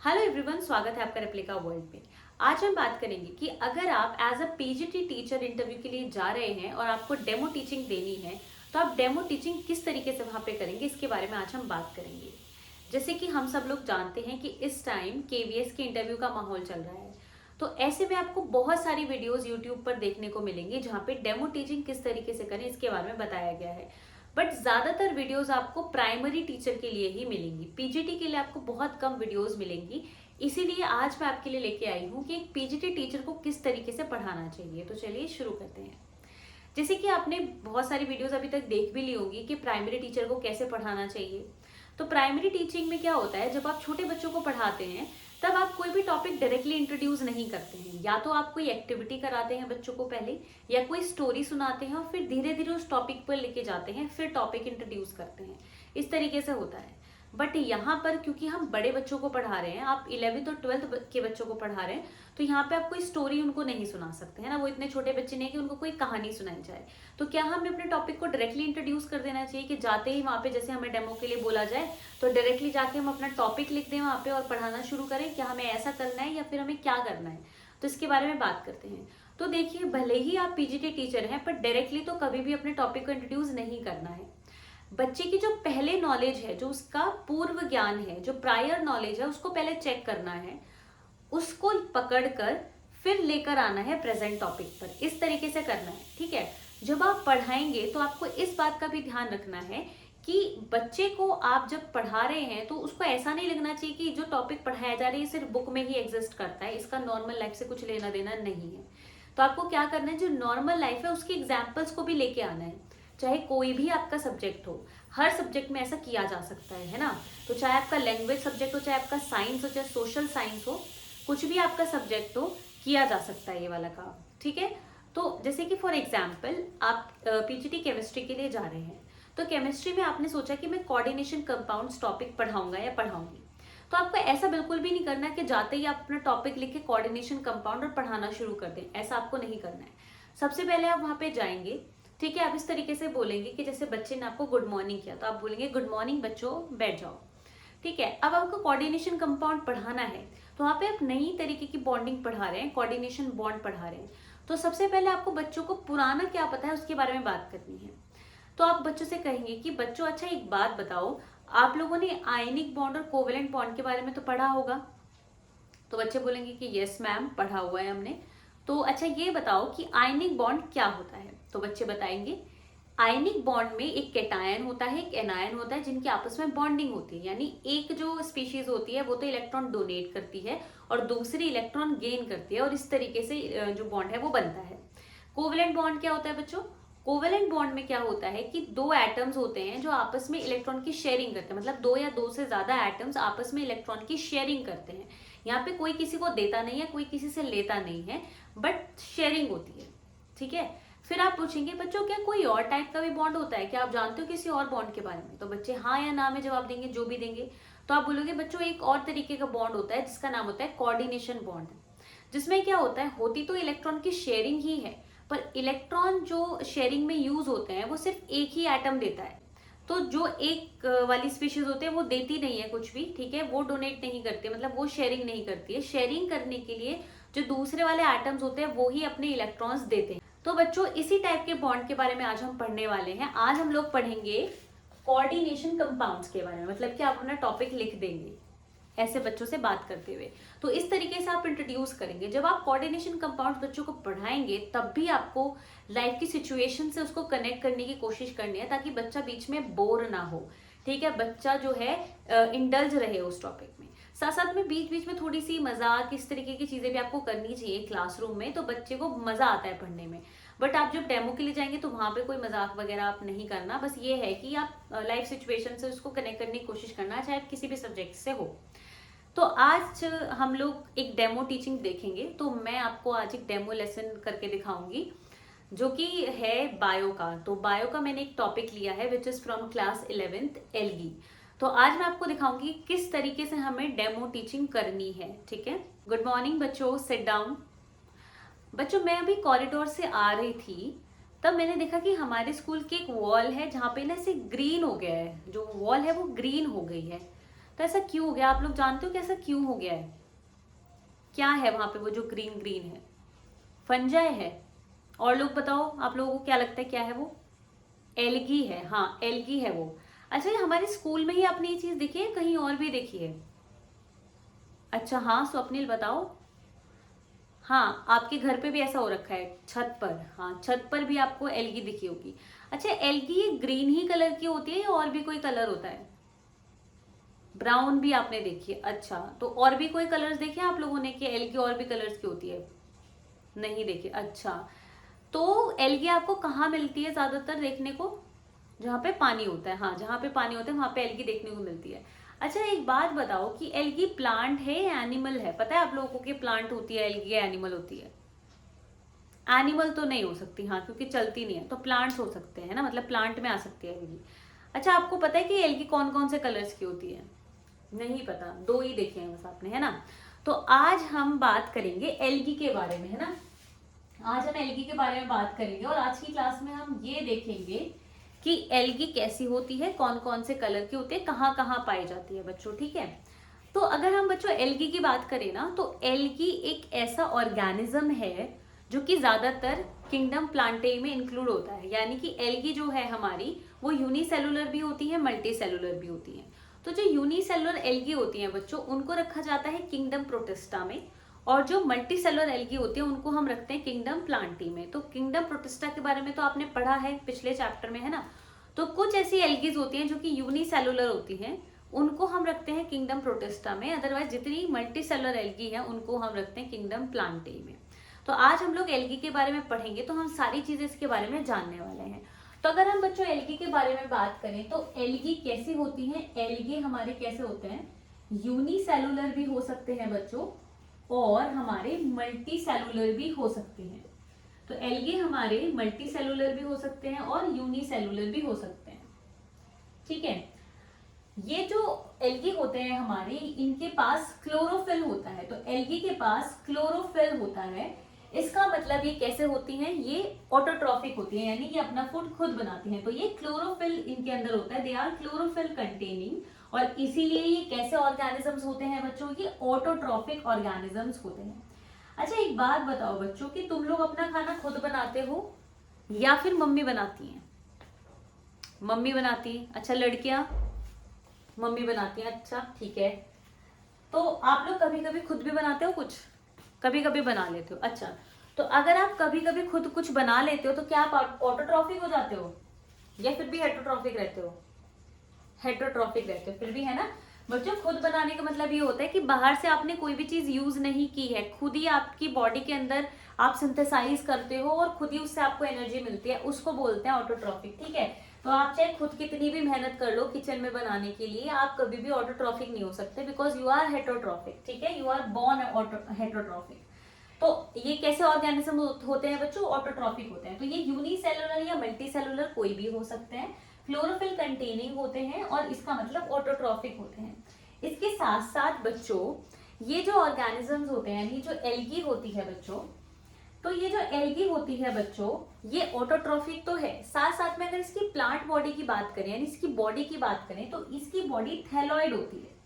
Hello everyone, स्वागत है आपका रेप्लिका वर्ल्ड में। आज हम बात करेंगे कि अगर आप as a PGT teacher interview के लिए जा रहे हैं और आपको डेमो टीचिंग देनी है तो आप डेमो टीचिंग किस तरीके से वहां पे करेंगे, इसके बारे में आज हम बात करेंगे। जैसे कि हम सब लोग जानते हैं कि इस टाइम केवीएस के इंटरव्यू का माहौल चल रहा है, तो ऐसे में आपको बहुत सारी वीडियोस यूट्यूब पर देखने को मिलेंगी जहाँ पे डेमो टीचिंग किस तरीके से करें इसके बारे में बताया गया है। बट ज्यादातर वीडियोस आपको प्राइमरी टीचर के लिए ही मिलेंगी, पीजीटी के लिए आपको बहुत कम वीडियोस मिलेंगी। इसीलिए आज मैं आपके लिए लेके आई हूँ कि एक पीजीटी टीचर को किस तरीके से पढ़ाना चाहिए। तो चलिए शुरू करते हैं। जैसे कि आपने बहुत सारी वीडियोस अभी तक देख भी ली होगी कि प्राइमरी टीचर को कैसे पढ़ाना चाहिए। तो प्राइमरी टीचिंग में क्या होता है, जब आप छोटे बच्चों को पढ़ाते हैं तब आप कोई भी टॉपिक डायरेक्टली इंट्रोड्यूस नहीं करते हैं। या तो आप कोई एक्टिविटी कराते हैं बच्चों को पहले, या कोई स्टोरी सुनाते हैं और फिर धीरे धीरे उस टॉपिक पर लेके जाते हैं, फिर टॉपिक इंट्रोड्यूस करते हैं। इस तरीके से होता है। बट यहाँ पर क्योंकि हम बड़े बच्चों को पढ़ा रहे हैं, आप 11th और 12th के बच्चों को पढ़ा रहे हैं, तो यहाँ पे आप कोई स्टोरी उनको नहीं सुना सकते, है ना। वो इतने छोटे बच्चे नहीं कि उनको कोई कहानी सुनाई जाए। तो क्या हमें अपने टॉपिक को डायरेक्टली इंट्रोड्यूस कर देना चाहिए कि जाते ही वहाँ पे जैसे हमें डेमो के लिए बोला जाए तो डायरेक्टली जाके हम अपना टॉपिक लिख दें वहाँ पे और पढ़ाना शुरू करें? क्या हमें ऐसा करना है या फिर हमें क्या करना है? तो इसके बारे में बात करते हैं। तो देखिए, भले ही आप पीजीटी टीचर हैं पर डायरेक्टली तो कभी भी अपने टॉपिक को इंट्रोड्यूस नहीं करना है। बच्चे की जो पहले नॉलेज है, जो उसका पूर्व ज्ञान है, जो प्रायर नॉलेज है, उसको पहले चेक करना है, उसको पकड़कर फिर लेकर आना है प्रेजेंट टॉपिक पर। इस तरीके से करना है, ठीक है। जब आप पढ़ाएंगे तो आपको इस बात का भी ध्यान रखना है कि बच्चे को आप जब पढ़ा रहे हैं तो उसको ऐसा नहीं लगना चाहिए कि जो टॉपिक पढ़ाया जा रहा है सिर्फ बुक में ही एग्जिस्ट करता है, इसका नॉर्मल लाइफ से कुछ लेना देना नहीं है। तो आपको क्या करना है, जो नॉर्मल लाइफ है उसकी एग्जाम्पल्स को भी लेके आना है। चाहे कोई भी आपका सब्जेक्ट हो, हर सब्जेक्ट में ऐसा किया जा सकता है ना। तो चाहे आपका लैंग्वेज सब्जेक्ट हो, चाहे आपका साइंस हो, चाहे सोशल साइंस हो, कुछ भी आपका सब्जेक्ट हो, किया जा सकता है ये वाला काम, ठीक है। तो जैसे कि फॉर एग्जाम्पल आप पीजीटी केमिस्ट्री के लिए जा रहे हैं, तो केमिस्ट्री में आपने सोचा कि मैं कोऑर्डिनेशन कंपाउंड्स टॉपिक पढ़ाऊंगा या पढ़ाऊंगी। तो आपको ऐसा बिल्कुल भी नहीं करना कि जाते ही आप अपना टॉपिक लिख के कोऑर्डिनेशन कंपाउंड और पढ़ाना शुरू कर दें, ऐसा आपको नहीं करना है। सबसे पहले आप वहां पे जाएंगे, ठीक है। आप इस तरीके से बोलेंगे कि जैसे बच्चे ने आपको गुड मॉर्निंग किया तो आप बोलेंगे गुड मॉर्निंग बच्चों, बैठ जाओ, ठीक है। अब आपको कोऑर्डिनेशन कंपाउंड पढ़ाना है, तो वहां पे आप नई तरीके की बॉन्डिंग पढ़ा रहे हैं, कोऑर्डिनेशन बॉन्ड पढ़ा रहे हैं। तो सबसे पहले आपको बच्चों को पुराना क्या पता है उसके बारे में बात करनी है। तो आप बच्चों से कहेंगे कि बच्चों अच्छा एक बात बताओ, आप लोगों ने आयनिक बॉन्ड और कोवेलेंट बॉन्ड के बारे में तो पढ़ा होगा। तो बच्चे बोलेंगे कि यस मैम, पढ़ा हुआ है हमने। तो अच्छा ये बताओ कि आयनिक बॉन्ड क्या होता है। तो बच्चे बताएंगे आयनिक बॉन्ड में एक कैटायन होता है, एक एनायन होता है, जिनकी आपस में बॉन्डिंग होती है। यानी एक जो स्पीशीज होती है वो तो इलेक्ट्रॉन डोनेट करती है और दूसरी इलेक्ट्रॉन गेन करती है, और इस तरीके से जो बॉन्ड है वो बनता है। कोवेलेंट बॉन्ड क्या होता है बच्चों? कोवेलेंट बॉन्ड में क्या होता है कि दो एटम्स होते हैं जो आपस में इलेक्ट्रॉन की शेयरिंग करते हैं, मतलब दो या दो से ज्यादा एटम्स आपस में इलेक्ट्रॉन की शेयरिंग करते हैं। यहाँ पे कोई किसी को देता नहीं है, कोई किसी से लेता नहीं है, बट शेयरिंग होती है, ठीक है। फिर आप पूछेंगे बच्चों क्या कोई और टाइप का भी बॉन्ड होता है, क्या आप जानते हो किसी और बॉन्ड के बारे में? तो बच्चे हाँ या ना में जवाब देंगे, जो भी देंगे। तो आप बोलोगे बच्चों एक और तरीके का बॉन्ड होता है जिसका नाम होता है कोऑर्डिनेशन बॉन्ड। जिसमें क्या होता है, होती तो इलेक्ट्रॉन की शेयरिंग ही है, पर इलेक्ट्रॉन जो शेयरिंग में यूज होते हैं वो सिर्फ एक ही एटम देता है। तो जो एक वाली स्पीशीज होते हैं वो देती नहीं है कुछ भी, ठीक है, वो डोनेट नहीं करती, मतलब वो शेयरिंग नहीं करती है। शेयरिंग करने के लिए जो दूसरे वाले एटम्स होते हैं वो ही अपने इलेक्ट्रॉन्स देते हैं। तो बच्चों इसी टाइप के बॉन्ड के बारे में आज हम पढ़ने वाले हैं। आज हम लोग पढ़ेंगे कोऑर्डिनेशन कंपाउंड्स के बारे में, मतलब कि आप अपना टॉपिक लिख देंगे ऐसे बच्चों से बात करते हुए। तो इस तरीके से आप इंट्रोड्यूस करेंगे। जब आप कोऑर्डिनेशन कंपाउंड बच्चों को पढ़ाएंगे तब भी आपको लाइफ की सिचुएशन से उसको कनेक्ट करने की कोशिश करनी है, ताकि बच्चा बीच में बोर ना हो, ठीक है। बच्चा जो है इंडल्ज रहे उस टॉपिक में। साथ साथ में बीच बीच में थोड़ी सी मजाक, इस तरीके की चीजें भी आपको करनी चाहिए क्लासरूम में, तो बच्चे को मजा आता है पढ़ने में। बट आप जब डेमो के लिए जाएंगे तो वहां पे कोई मजाक वगैरह आप नहीं करना। बस ये है कि आप लाइफ सिचुएशन से उसको कनेक्ट करने की कोशिश करना, चाहे किसी भी सब्जेक्ट से हो। तो आज हम लोग एक डेमो टीचिंग देखेंगे। तो मैं आपको आज एक डेमो लेसन करके दिखाऊंगी जो कि है बायो का। तो बायो का मैंने एक टॉपिक लिया है which is from class 11th algae. तो आज मैं आपको दिखाऊंगी किस तरीके से हमें डेमो टीचिंग करनी है, ठीक है। गुड मॉर्निंग बच्चों, सिट डाउन। बच्चों मैं अभी कॉरिडोर से आ रही थी, तब मैंने देखा कि हमारे स्कूल की एक वॉल है जहाँ पे ना ऐसे ग्रीन हो गया है, जो वॉल है वो ग्रीन हो गई है। तो ऐसा क्यों हो गया? आप लोग जानते हो कि ऐसा क्यों हो गया है? क्या है वहां पे वो जो ग्रीन ग्रीन है? फंजाई है। और लोग बताओ, आप लोगों को क्या लगता है क्या है वो? एल्गी है। हाँ, एल्गी है वो। अच्छा, ये हमारे स्कूल में ही आपने ये चीज देखी है, कहीं और भी देखी है? अच्छा, हाँ, स्वप्निल बताओ। हाँ, आपके घर पे भी ऐसा हो रखा है, छत पर। हाँ, छत पर भी आपको एल्गी दिखी होगी। अच्छा, एल्गी ग्रीन ही कलर की होती है या और भी कोई कलर होता है? ब्राउन भी आपने देखी है? अच्छा, तो और भी कोई कलर्स देखे आप लोगों ने कि एल्गी और भी कलर्स की होती है? नहीं देखे। अच्छा, तो एल्गी आपको कहाँ मिलती है ज्यादातर देखने को? जहाँ पे पानी होता है। हाँ, जहाँ पे पानी होता है वहां पे एल्गी देखने को मिलती है। अच्छा, एक बात बताओ कि एल्गी प्लांट है या एनिमल है? पता है आप लोगों को कि प्लांट होती है एल्गी या एनिमल होती है? एनिमल तो नहीं हो सकती, हाँ, क्योंकि चलती नहीं है। तो प्लांट्स हो सकते हैं ना, मतलब प्लांट में आ सकती है एल्गी। अच्छा, आपको पता है कि एल्गी कौन कौन से कलर्स की होती है? नहीं पता, दो ही देखे हैं बस आपने, है ना। तो आज हम बात करेंगे एल्गी के बारे में, है ना। आज हम एल्गी के बारे में बात करेंगे और आज की क्लास में हम ये देखेंगे कि एल्गी कैसी होती है, कौन कौन से कलर की होती है, कहाँ कहाँ पाई जाती है बच्चों, ठीक है। तो अगर हम बच्चों एल्गी की बात करें ना, तो एल्गी एक ऐसा ऑर्गेनिज्म है जो कि ज्यादातर किंगडम प्लांटे में इंक्लूड होता है। यानी कि एल्गी जो है हमारी, वो यूनिसेलुलर भी होती है, मल्टी सेलुलर भी होती है। तो जो यूनिसेलुलर एल्गी होती है बच्चों, उनको रखा जाता है किंगडम प्रोटिस्टा में, और जो मल्टी सेलुलर एल्गी होती है उनको हम रखते हैं किंगडम प्लांटी में। तो किंगडम प्रोटिस्टा के बारे में तो आपने पढ़ा है पिछले चैप्टर में, है ना। तो कुछ ऐसी एल्गीज होती हैं जो कि यूनिसेलुलर होती हैं, उनको हम रखते हैं किंगडम प्रोटिस्टा में। अदरवाइज जितनी मल्टी सेलुलर एल्गी है उनको हम रखते हैं किंगडम प्लांटी में। तो आज हम लोग एल्गी के बारे में पढ़ेंगे, तो हम सारी चीजें इसके बारे में जानने वाले हैं। तो अगर हम बच्चों एल्गी के बारे में बात करें तो एल्गी कैसी होती है? एल्गी हमारे कैसे होते हैं? यूनिसेलुलर भी हो सकते हैं बच्चों, और हमारे मल्टी सेलुलर भी हो सकते हैं। तो एल्गी हमारे मल्टी सेलुलर भी हो सकते हैं और यूनिसेलुलर भी हो सकते हैं, ठीक है। ये जो एल्गी होते हैं हमारे, इनके पास क्लोरोफिल होता है। तो एल्गी के पास क्लोरोफिल होता है। इसका मतलब ये कैसे होती हैं? ये ऑटोट्रॉफिक होती है, यानी कि अपना फूड खुद बनाती हैं। तो ये क्लोरोफिल इनके अंदर होता है, दे आर क्लोरोफिल कंटेनिंग। और इसीलिए ये कैसे ऑर्गेनिजम्स होते हैं बच्चों? ये ऑटोट्रॉफिक ऑर्गेनिजम्स होते हैं। अच्छा, एक बात बताओ बच्चों कि तुम लोग अपना खाना खुद बनाते हो या फिर मम्मी बनाती हैं? मम्मी बनाती है। अच्छा, लड़कियां? मम्मी बनाती हैं। अच्छा, ठीक है। तो आप लोग कभी कभी खुद भी बनाते हो कुछ? कभी कभी बना लेते हो। अच्छा, तो अगर आप कभी कभी खुद कुछ बना लेते हो तो क्या आप ऑटोट्रॉफिक हो जाते हो या फिर भी हेटरोट्रॉफिक रहते हो? हेटरोट्रॉफिक रहते हो फिर भी, है ना। बच्चों, खुद बनाने का मतलब ये होता है कि बाहर से आपने कोई भी चीज यूज नहीं की है, खुद ही आपकी बॉडी के अंदर आप सिंथेसाइज करते हो और खुद ही उससे आपको एनर्जी मिलती है, उसको बोलते हैं ऑटोट्रॉफिक, ठीक है। तो आप चाहे खुद कितनी भी मेहनत कर लो किचन में बनाने के लिए, आप कभी भी ऑटोट्रॉफिक नहीं हो सकते, बिकॉज यू आर हेटरोट्रॉफिक, ठीक है। You are born heterotrophic. तो ये कैसे ऑर्गेनिज्म होते हैं बच्चों? ऑटोट्रॉफिक होते हैं। तो ये यूनिसेलुलर या मल्टी सेलुलर कोई भी हो सकते हैं, क्लोरोफिल कंटेनिंग होते हैं, और इसका मतलब ऑटोट्रॉफिक होते हैं। इसके साथ साथ बच्चों, ये जो ऑर्गेनिजम्स होते हैं, यानी जो एल्गी होती है बच्चों, तो ये जो एल्गी होती है बच्चों, ये ऑटोट्रॉफिक तो है, साथ साथ में अगर इसकी प्लांट बॉडी की बात करें, यानी इसकी बॉडी की बात करें, तो इसकी बॉडी थैलॉइड होती है।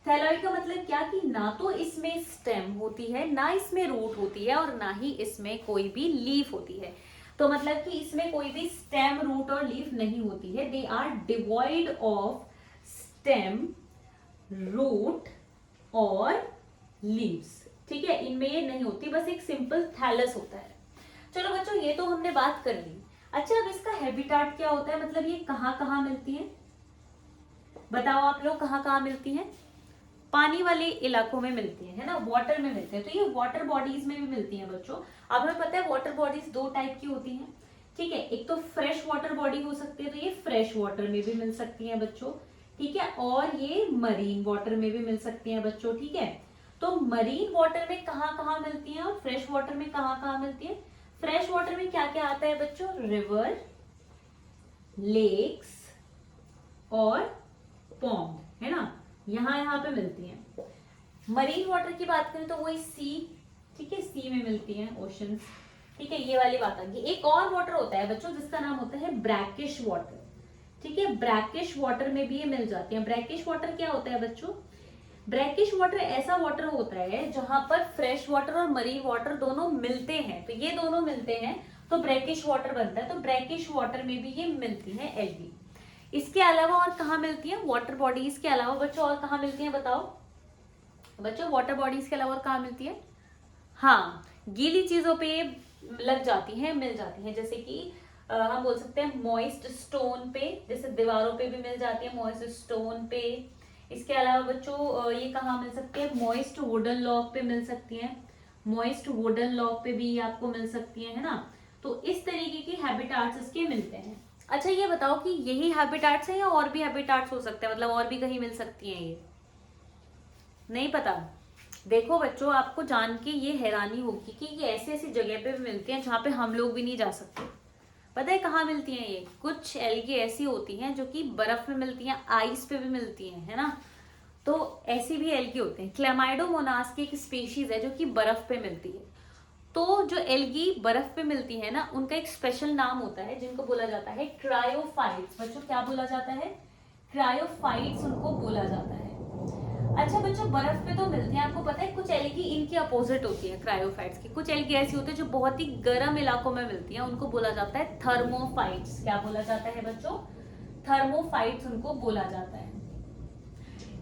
थैलॉइड का मतलब क्या? कि ना तो इसमें स्टेम होती है, ना इसमें रूट होती है, और ना ही इसमें कोई भी लीफ होती है। तो मतलब कि इसमें कोई भी स्टेम, रूट और लीफ नहीं होती है। They are devoid of stem, root और लीव्स, ठीक है। इनमें ये नहीं होती, बस एक सिंपल थैलस होता है। चलो बच्चों, ये तो हमने बात कर ली। अच्छा, अब इसका हैबिटाट क्या होता है? मतलब ये कहाँ कहाँ मिलती है? बताओ आप लोग, कहाँ कहाँ मिलती हैं? पानी वाले इलाकों में मिलती है ना, वाटर में मिलते हैं। तो ये वाटर बॉडीज में भी मिलती हैं बच्चों। अब हमें पता है वाटर बॉडीज दो टाइप की होती हैं, ठीक है। एक तो फ्रेश वाटर बॉडी हो सकती है, तो ये फ्रेश वाटर में भी मिल सकती है बच्चों, ठीक है। और ये मरीन वाटर में भी मिल सकती हैं बच्चों, ठीक है। तो मरीन वाटर में कहाँ कहाँ मिलती हैं और फ्रेश वाटर में कहाँ कहाँ मिलती है? फ्रेश वाटर में क्या क्या आता है बच्चों? रिवर, लेक्स और पॉन्ड, है ना, यहाँ पे मिलती हैं। मरीन वाटर की बात करें तो वही सी, ठीक है, सी में मिलती हैं, ओशंस, ठीक है। ये वाली बात आ गई। एक और वाटर होता है बच्चों जिसका नाम होता है ब्रैकिश वाटर, ठीक है। ब्रैकिश वाटर में भी ये मिल जाती हैं। ब्रैकिश वाटर क्या होता है बच्चों? ब्रैकिश वाटर ऐसा वाटर होता है जहां पर फ्रेश वाटर और मरीन वाटर दोनों मिलते हैं, तो ये दोनों मिलते हैं तो ब्रैकिश वाटर बनता है। तो ब्रैकिश वाटर में भी ये मिलती है एल्गी। इसके अलावा और कहाँ मिलती है? वाटर बॉडीज के अलावा बच्चों और कहाँ मिलती है बताओ? बच्चों वाटर बॉडीज के अलावा और कहाँ मिलती है? हाँ, गीली चीजों पे लग जाती हैं, मिल जाती हैं, जैसे कि हम बोल सकते हैं मॉइस्ट स्टोन पे, जैसे दीवारों पे भी मिल जाती है मॉइस्ट स्टोन पे। इसके अलावा बच्चों ये कहाँ मिल सकती है? मॉइस्ट वुडन लॉग पे मिल सकती है। मॉइस्ट वुडन लॉग पे भी आपको मिल सकती है ना। तो इस तरीके की हैबिटाट्स इसके मिलते हैं। अच्छा ये बताओ कि यही हैबिटाट्स है या और भी हैबिटाट्स हो सकते हैं, मतलब और भी कहीं मिल सकती हैं ये? नहीं पता। देखो बच्चों, आपको जान के ये हैरानी होगी कि ये ऐसी ऐसी जगह पे भी मिलती हैं जहाँ पे हम लोग भी नहीं जा सकते। पता है कहाँ मिलती हैं ये? कुछ एल्गी ऐसी होती हैं जो कि बर्फ में मिलती हैं, आइस पे भी मिलती हैं, है ना। तो ऐसी भी एल्गी होते हैं। क्लेमाइडोमोनास की एक स्पीशीज है जो कि बर्फ पे मिलती है। तो जो एल्गी बर्फ पे मिलती है ना, उनका एक स्पेशल नाम होता है जिनको बोला जाता है क्रायोफाइट्स। बच्चों क्या बोला जाता है? क्रायोफाइट्स उनको बोला जाता है। अच्छा बच्चों, बर्फ पे तो मिलते हैं, आपको पता है कुछ एल्गी इनकी अपोजिट होती है क्रायोफाइट्स की। कुछ एल्गी ऐसी होती है जो बहुत ही गर्म इलाकों में मिलती हैं, उनको बोला जाता है थर्मोफाइट्स। क्या बोला जाता है बच्चों? थर्मोफाइट्स उनको बोला जाता है।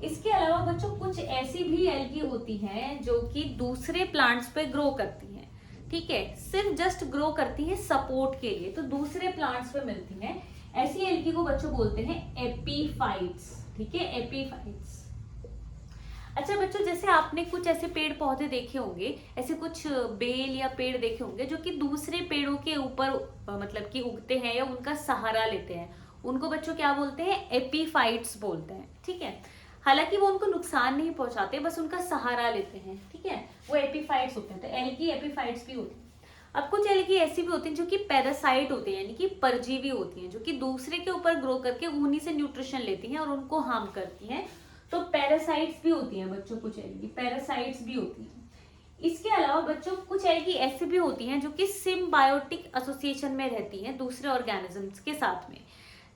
इसके अलावा बच्चों कुछ ऐसी भी एल्गी होती हैं जो कि दूसरे प्लांट्स पे ग्रो करती हैं, ठीक है, सिर्फ जस्ट ग्रो करती है सपोर्ट के लिए, तो दूसरे प्लांट्स पे मिलती हैं। ऐसी एल्गी को बच्चों बोलते हैं एपीफाइट्स, ठीक है, एपीफाइट्स। अच्छा बच्चों, जैसे आपने कुछ ऐसे पेड़ पौधे देखे होंगे, ऐसे कुछ बेल या पेड़ देखे होंगे जो कि दूसरे पेड़ों के ऊपर मतलब कि उगते हैं या उनका सहारा लेते हैं, उनको बच्चों क्या बोलते हैं? एपीफाइट्स बोलते हैं, ठीक है। हालांकि वो उनको नुकसान नहीं पहुंचाते, बस उनका सहारा लेते हैं, ठीक है, वो एपीफाइट्स होते हैं। तो एल्गी एपीफाइट्स भी होती है। अब कुछ एल्गी ऐसी भी होती हैं जो कि पैरासाइट होते हैं, यानी कि परजीवी होती हैं, जो कि दूसरे के ऊपर ग्रो करके उन्हीं से न्यूट्रिशन लेती हैं और उनको हार्म करती हैं। तो पैरासाइट्स भी होती हैं बच्चों, कुछ एल्गी पैरासाइट्स भी होती हैं। इसके अलावा बच्चों कुछ एल्गी ऐसी भी होती हैं जो कि सिम्बायोटिक एसोसिएशन में रहती हैं दूसरे ऑर्गेनिजम्स के साथ में।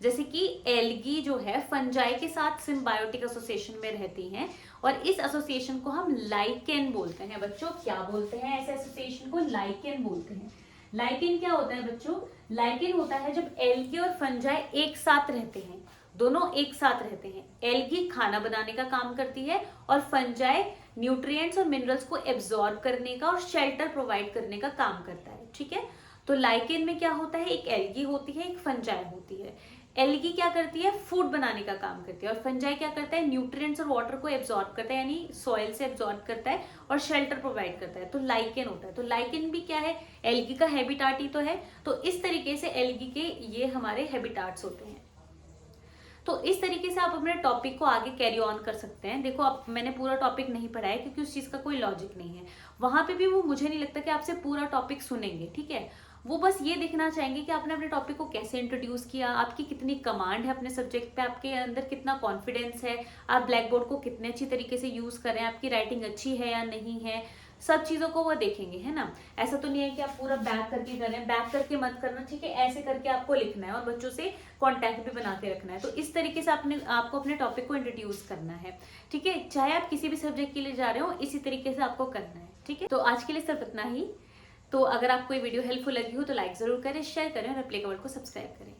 जैसे कि एल्गी जो है फंजाई के साथ सिम्बायोटिक एसोसिएशन में रहती हैं, और इस एसोसिएशन को हम लाइकेन बोलते हैं। बच्चों क्या बोलते हैं? ऐसे एसोसिएशन को लाइकेन बोलते हैं। लाइकेन क्या होता है बच्चों? लाइकेन होता है जब एल्गी और फंजाई एक साथ रहते हैं, दोनों एक साथ रहते हैं। एल्गी खाना बनाने का काम करती है और फंजाई न्यूट्रिएंट्स और मिनरल्स को एब्जॉर्ब करने का और शेल्टर प्रोवाइड करने का काम करता है, ठीक है। तो लाइकेन में क्या होता है? एक एल्गी होती है, एक फंजाई होती है। एल्गी क्या करती है? फूड बनाने का काम करती है, और फंजाई क्या करता है? न्यूट्रिएंट्स और वाटर को एब्जॉर्ब करता है, यानी सॉइल से एब्जॉर्ब करता है और शेल्टर प्रोवाइड करता है। तो लाइकेन होता है। तो लाइकेन भी क्या है? एल्गी का हैबिटाट ही तो है। तो इस तरीके से एल्गी के ये हमारे हैबिटाट्स होते हैं। तो इस तरीके से आप अपने टॉपिक को आगे कैरी ऑन कर सकते हैं। देखो, अब मैंने पूरा टॉपिक नहीं पढ़ाया क्योंकि उस चीज का कोई लॉजिक नहीं है। वहां पे भी वो मुझे नहीं लगता कि आपसे पूरा टॉपिक सुनेंगे, ठीक है। वो बस ये देखना चाहेंगे कि आपने अपने टॉपिक को कैसे इंट्रोड्यूस किया, आपकी कितनी कमांड है अपने सब्जेक्ट पे, आपके अंदर कितना कॉन्फिडेंस है, आप ब्लैक बोर्ड को कितने अच्छी तरीके से यूज कर रहे हैं, आपकी राइटिंग अच्छी है या नहीं है, सब चीजों को वो देखेंगे, है ना। ऐसा तो नहीं है कि आप पूरा बैक करके कर रहे हैं, बैक करके मत करना, ठीक है। ऐसे करके आपको लिखना है और बच्चों से कॉन्टैक्ट भी बना के रखना है। तो इस तरीके से आपको अपने टॉपिक को इंट्रोड्यूस करना है, ठीक है। चाहे आप किसी भी सब्जेक्ट के लिए जा रहे हो, इसी तरीके से आपको करना है, ठीक है। तो आज के लिए सिर्फ इतना ही। तो अगर आपको ये वीडियो हेल्पफुल लगी हो तो लाइक जरूर करें, शेयर करें और एप्लीकेबल को सब्सक्राइब करें।